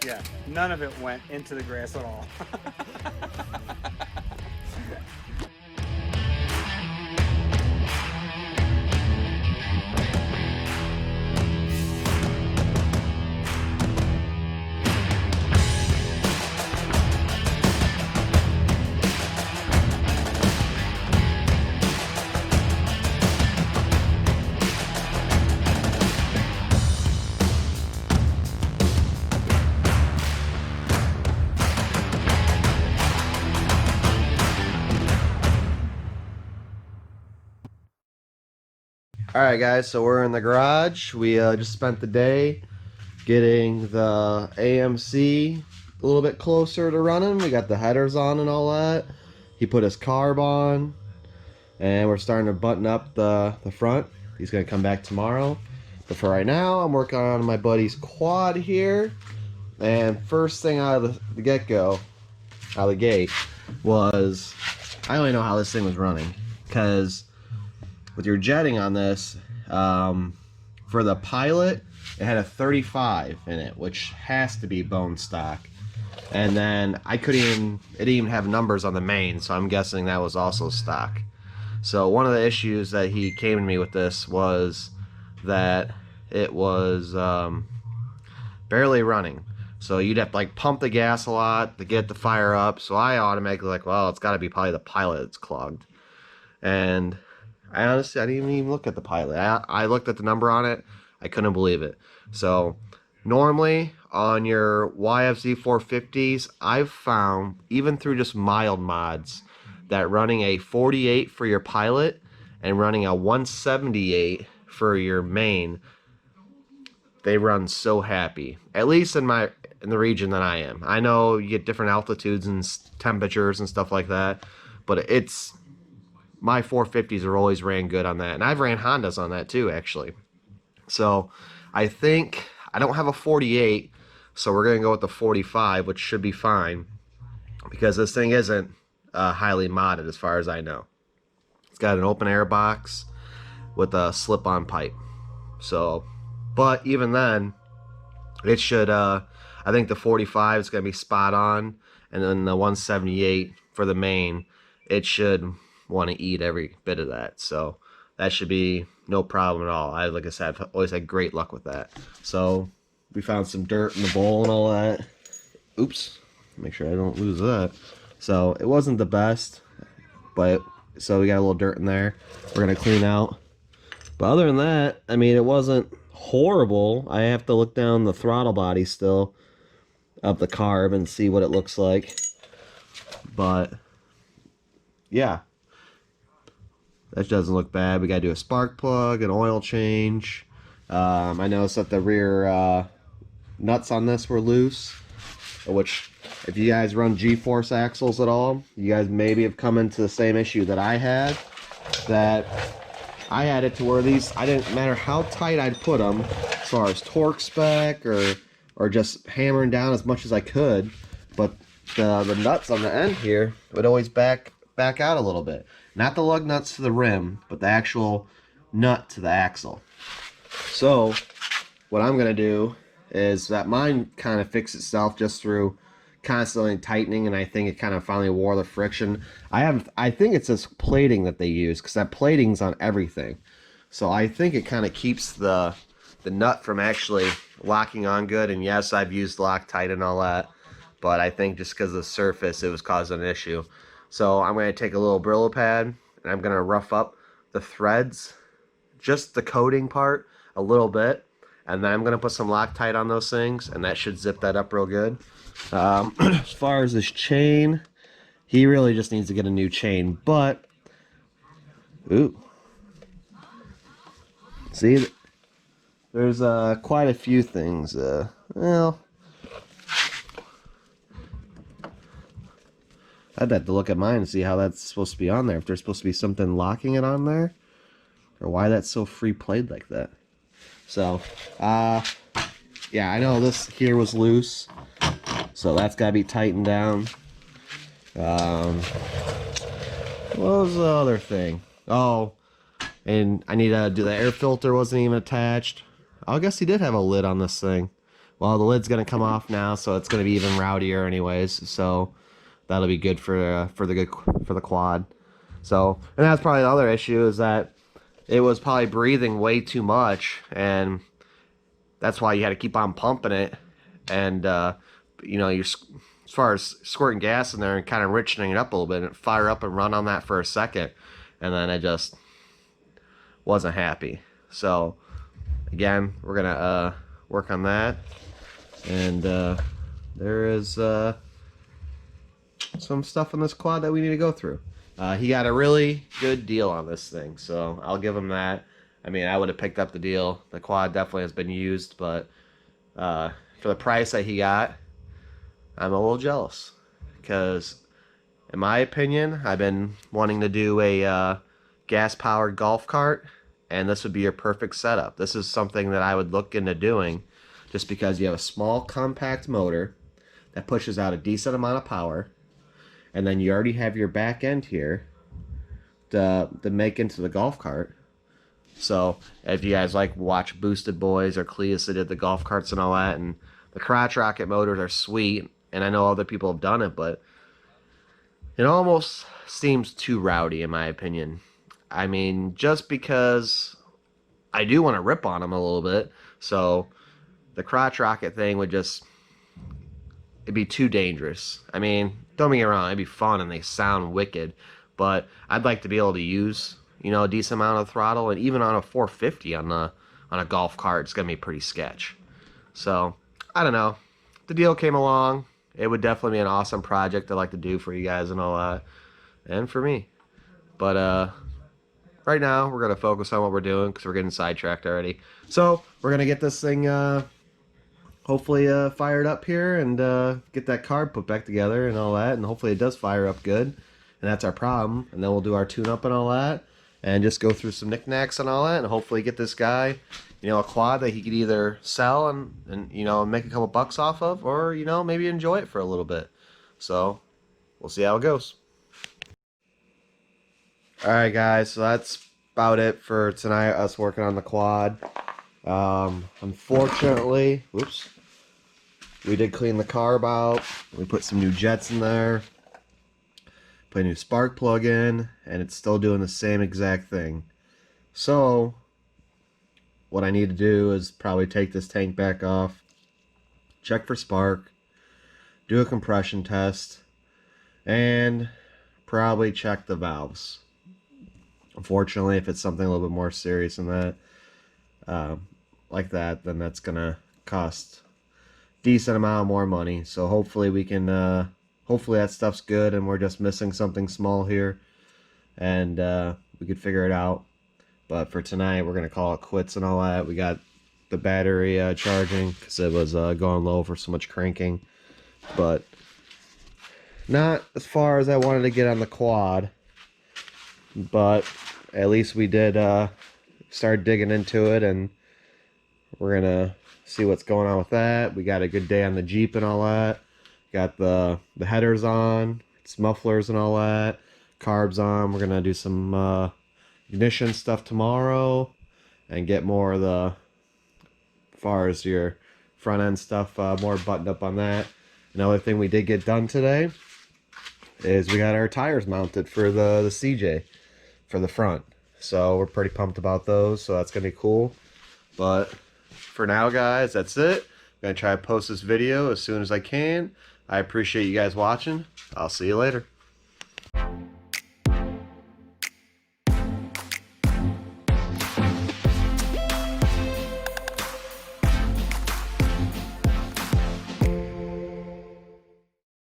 Yeah, none of it went into the grass at all. Alright guys, so we're in the garage. We just spent the day getting the AMC a little bit closer to running. We got the headers on and all that. He put his carb on, and we're starting to button up the front. He's going to come back tomorrow. But for right now, I'm working on my buddy's quad here. And first thing out of the get-go, out of the gate, was I only know how this thing was running. Because with your jetting on this, for the Pilot, it had a 35 in it, which has to be bone stock. And then it didn't even have numbers on the main, so I'm guessing that was also stock. So one of the issues that he came to me with this was that it was barely running. So you'd have to like pump the gas a lot to get the fire up. So I automatically like, well, it's got to be probably the Pilot that's clogged. And I honestly, I didn't even look at the Pilot. I looked at the number on it. I couldn't believe it. So normally on your yfz450s, I've found, even through just mild mods, that running a 48 for your Pilot and running a 178 for your main, they run so happy. At least in the region that I am. I know you get different altitudes and temperatures and stuff like that, but my 450s are always ran good on that. And I've ran Hondas on that too, actually. So I think I don't have a 48, so we're going to go with the 45, which should be fine, because this thing isn't highly modded as far as I know. It's got an open air box with a slip-on pipe. So, but even then, it should, I think the 45 is going to be spot on, and then the 178 for the main, it should want to eat every bit of that. So that should be no problem at all. Like I said, I've always had great luck with that. So we found some dirt in the bowl and all that. Oops, make sure I don't lose that. So it wasn't the best, but so we got a little dirt in there we're gonna clean out. But other than that, I mean, it wasn't horrible. I have to look down the throttle body still of the carb and see what it looks like. But yeah, that doesn't look bad. We gotta do a spark plug, an oil change. I noticed that the rear nuts on this were loose, which if you guys run G-force axles at all, you guys maybe have come into the same issue that I had. That I had it to where I didn't matter how tight I'd put them, as far as torque spec or just hammering down as much as I could, but the nuts on the end here would always back out a little bit. Not the lug nuts to the rim, but the actual nut to the axle. So what I'm going to do is that mine kind of fixed itself just through constantly tightening, and I think it kind of finally wore the friction. I think it's this plating that they use, because that plating's on everything. So I think it kind of keeps the nut from actually locking on good. And yes, I've used Loctite and all that, but I think just because of the surface, it was causing an issue. So I'm going to take a little Brillo pad, and I'm going to rough up the threads, just the coating part, a little bit. And then I'm going to put some Loctite on those things, and that should zip that up real good. As far as this chain, he really just needs to get a new chain. But, ooh. See, there's quite a few things. Well, I'd have to look at mine and see how that's supposed to be on there. If there's supposed to be something locking it on there, or why that's so free played like that. So, yeah, I know this here was loose, so that's got to be tightened down. What was the other thing? Oh, and I need to do the air filter wasn't even attached. I guess he did have a lid on this thing, Well, the lid's gonna come off now, so it's gonna be even rowdier anyways. So that'll be good for the quad. So, and that's probably the other issue, is that it was probably breathing way too much, and that's why you had to keep on pumping it. And you know, you, as far as squirting gas in there and kind of richening it up a little bit, and fire up and run on that for a second, and then I just wasn't happy. So again, we're gonna work on that. And there is some stuff on this quad that we need to go through. He got a really good deal on this thing, so I'll give him that. I mean, I would have picked up the deal. The quad definitely has been used, but for the price that he got, I'm a little jealous. Because, in my opinion, I've been wanting to do a gas-powered golf cart, and this would be your perfect setup. This is something that I would look into doing, just because you have a small, compact motor that pushes out a decent amount of power, and then you already have your back end here to make into the golf cart. So if you guys like watch Boosted Boys or Cleus that did the golf carts and all that, and the crotch rocket motors are sweet, and I know other people have done it, but it almost seems too rowdy in my opinion. I mean, just because I do want to rip on them a little bit, so the crotch rocket thing would just, it'd be too dangerous. I mean, don't get me wrong, it'd be fun and they sound wicked, but I'd like to be able to use, you know, a decent amount of throttle, and even on a 450 on a golf cart, it's gonna be pretty sketch. So I don't know. The deal came along. It would definitely be an awesome project I'd like to do for you guys and all that, and for me. But right now we're gonna focus on what we're doing because we're getting sidetracked already. So we're gonna get this thing hopefully fired up here and get that carb put back together and all that, and hopefully it does fire up good, and that's our problem. And then we'll do our tune-up and all that, and just go through some knickknacks and all that, and hopefully get this guy, you know, a quad that he could either sell and you know, make a couple bucks off of, or, you know, maybe enjoy it for a little bit. So we'll see how it goes. Alright guys, so that's about it for tonight, us working on the quad. Unfortunately, whoops, we did clean the carb out. We put some new jets in there, put a new spark plug in, and it's still doing the same exact thing. So what I need to do is probably take this tank back off, check for spark, do a compression test, and probably check the valves. Unfortunately, if it's something a little bit more serious than that, like that, then that's gonna cost a decent amount more money. So hopefully we can hopefully that stuff's good and we're just missing something small here, and we could figure it out. But for tonight, we're gonna call it quits and all that. We got the battery charging because it was going low for so much cranking, but not as far as I wanted to get on the quad. But at least we did start digging into it, and we're gonna see what's going on with that. We got a good day on the Jeep and all that. Got the headers on, it's mufflers and all that, carbs on. We're gonna do some ignition stuff tomorrow and get more of the, as far as your front end stuff, more buttoned up on that. Another thing we did get done today is we got our tires mounted for the CJ for the front. So we're pretty pumped about those, so that's gonna be cool. But for now guys, that's it. I'm gonna try to post this video as soon as I can. I appreciate you guys watching. I'll see you later.